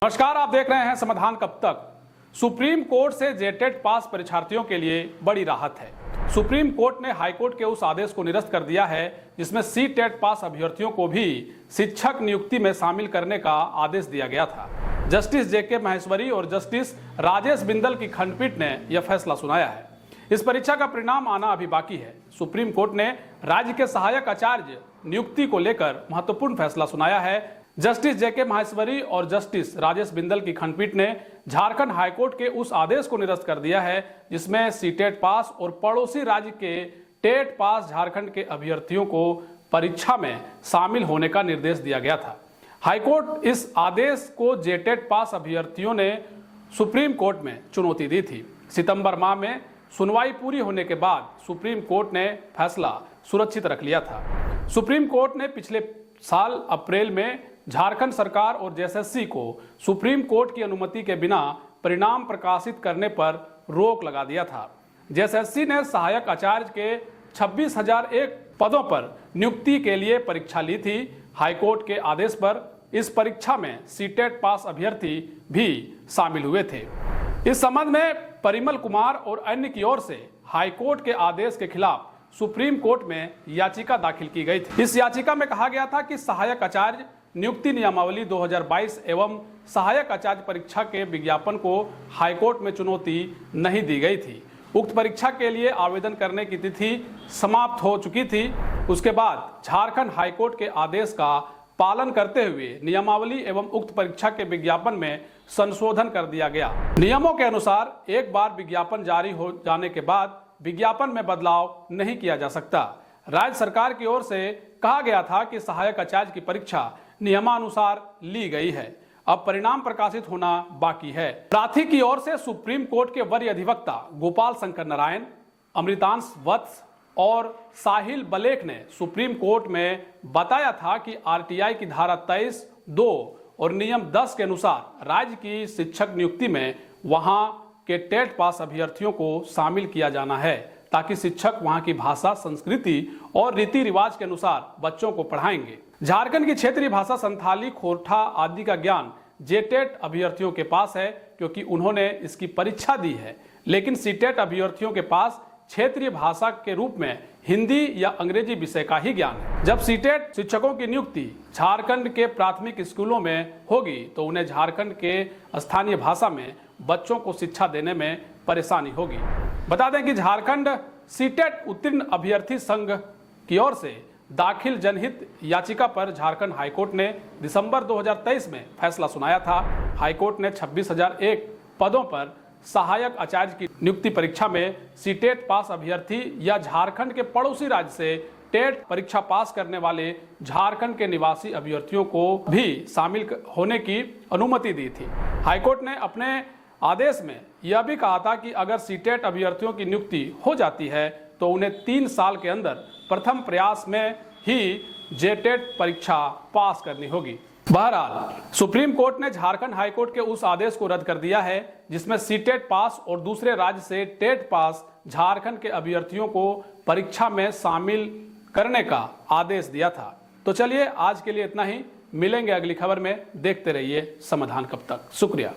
नमस्कार, आप देख रहे हैं समाधान कब तक। सुप्रीम कोर्ट से जेटेट पास परीक्षार्थियों के लिए बड़ी राहत है। सुप्रीम कोर्ट ने हाईकोर्ट के उस आदेश को निरस्त कर दिया है जिसमें सीटेट पास अभ्यर्थियों को भी शिक्षक नियुक्ति में शामिल करने का आदेश दिया गया था। जस्टिस जेके महेश्वरी और जस्टिस राजेश बिंदल की खंडपीठ ने यह फैसला सुनाया है। इस परीक्षा का परिणाम आना अभी बाकी है। सुप्रीम कोर्ट ने राज्य के सहायक आचार्य नियुक्ति को लेकर महत्वपूर्ण फैसला सुनाया है। जस्टिस जेके महेश्वरी और जस्टिस राजेश बिंदल की खंडपीठ ने झारखंड हाईकोर्ट के उस आदेश को निरस्त कर दिया है जिसमें सीटेट पास और पड़ोसी राज्य के टेट पास झारखंड के अभ्यर्थियों को परीक्षा में शामिल होने का निर्देश दिया गया था। हाईकोर्ट इस आदेश को जेटेट पास अभ्यर्थियों ने सुप्रीम कोर्ट में चुनौती दी थी। सितंबर माह में सुनवाई पूरी होने के बाद सुप्रीम कोर्ट ने फैसला सुरक्षित रख लिया था। सुप्रीम कोर्ट ने पिछले साल अप्रैल में झारखंड सरकार और जेएसएससी को सुप्रीम कोर्ट की अनुमति के बिना परिणाम प्रकाशित करने पर रोक लगा दिया था। जेएसएससी ने सहायक आचार्य के 26,001 पदों पर नियुक्ति के लिए परीक्षा ली थी। हाईकोर्ट के आदेश पर इस परीक्षा में सीटेट पास अभ्यर्थी भी शामिल हुए थे। इस संबंध में परिमल कुमार और अन्य की ओर से हाईकोर्ट के आदेश के खिलाफ सुप्रीम कोर्ट में याचिका दाखिल की गई थी। इस याचिका में कहा गया था कि सहायक आचार्य नियुक्ति नियमावली 2022 एवं सहायक आचार्य परीक्षा के विज्ञापन को हाईकोर्ट में चुनौती नहीं दी गई थी। उक्त परीक्षा के लिए आवेदन करने की तिथि समाप्त हो चुकी थी। उसके बाद झारखंड हाईकोर्ट के आदेश का पालन करते हुए नियमावली एवं उक्त परीक्षा के विज्ञापन में संशोधन कर दिया गया। नियमों के अनुसार एक बार विज्ञापन जारी हो जाने के बाद विज्ञापन में बदलाव नहीं किया जा सकता। राज्य सरकार की ओर से कहा गया था कि सहायक आचार्य की परीक्षा नियमानुसार ली गई है, अब परिणाम प्रकाशित होना बाकी है। प्रार्थी की ओर से सुप्रीम कोर्ट के वरीय अधिवक्ता गोपाल शंकर नारायण, अमृतांश वत्स और साहिल बलेख ने सुप्रीम कोर्ट में बताया था कि आरटीआई की धारा 23(2) और नियम 10 के अनुसार राज्य की शिक्षक नियुक्ति में वहां के टेट पास अभ्यर्थियों को शामिल किया जाना है ताकि शिक्षक वहां की भाषा, संस्कृति और रीति रिवाज के अनुसार बच्चों को पढ़ाएंगे। झारखंड की क्षेत्रीय भाषा संथाली, खोरठा आदि का ज्ञान जेटेट अभ्यर्थियों के पास है क्योंकि उन्होंने इसकी परीक्षा दी है, लेकिन सीटेट अभ्यर्थियों के पास क्षेत्रीय भाषा के रूप में हिंदी या अंग्रेजी विषय का ही ज्ञान है। जब सीटेट शिक्षकों की नियुक्ति झारखंड के प्राथमिक स्कूलों में होगी तो उन्हें झारखंड के स्थानीय भाषा में बच्चों को शिक्षा देने में परेशानी होगी। बता दें कि झारखंड सीटेट उत्तीर्ण अभ्यर्थी संघ की ओर से दाखिल जनहित याचिका पर झारखंड हाईकोर्ट ने दिसंबर 2023 में फैसला सुनाया था। हाईकोर्ट ने 26,001 पदों पर सहायक आचार्य की नियुक्ति परीक्षा में सीटेट पास अभ्यर्थी या झारखंड के पड़ोसी राज्य से टेट परीक्षा पास करने वाले झारखंड के निवासी अभ्यर्थियों को भी शामिल होने की अनुमति दी थी। हाईकोर्ट ने अपने आदेश में यह भी कहा था कि अगर सीटेट अभ्यर्थियों की नियुक्ति हो जाती है तो उन्हें 3 साल के अंदर प्रथम प्रयास में ही जेटेट परीक्षा पास करनी होगी। बहरहाल सुप्रीम कोर्ट ने झारखंड हाईकोर्ट के उस आदेश को रद्द कर दिया है जिसमें सीटेट पास और दूसरे राज्य से टेट पास झारखंड के अभ्यर्थियों को परीक्षा में शामिल करने का आदेश दिया था। तो चलिए आज के लिए इतना ही। मिलेंगे अगली खबर में। देखते रहिए समाधान कब तक। शुक्रिया।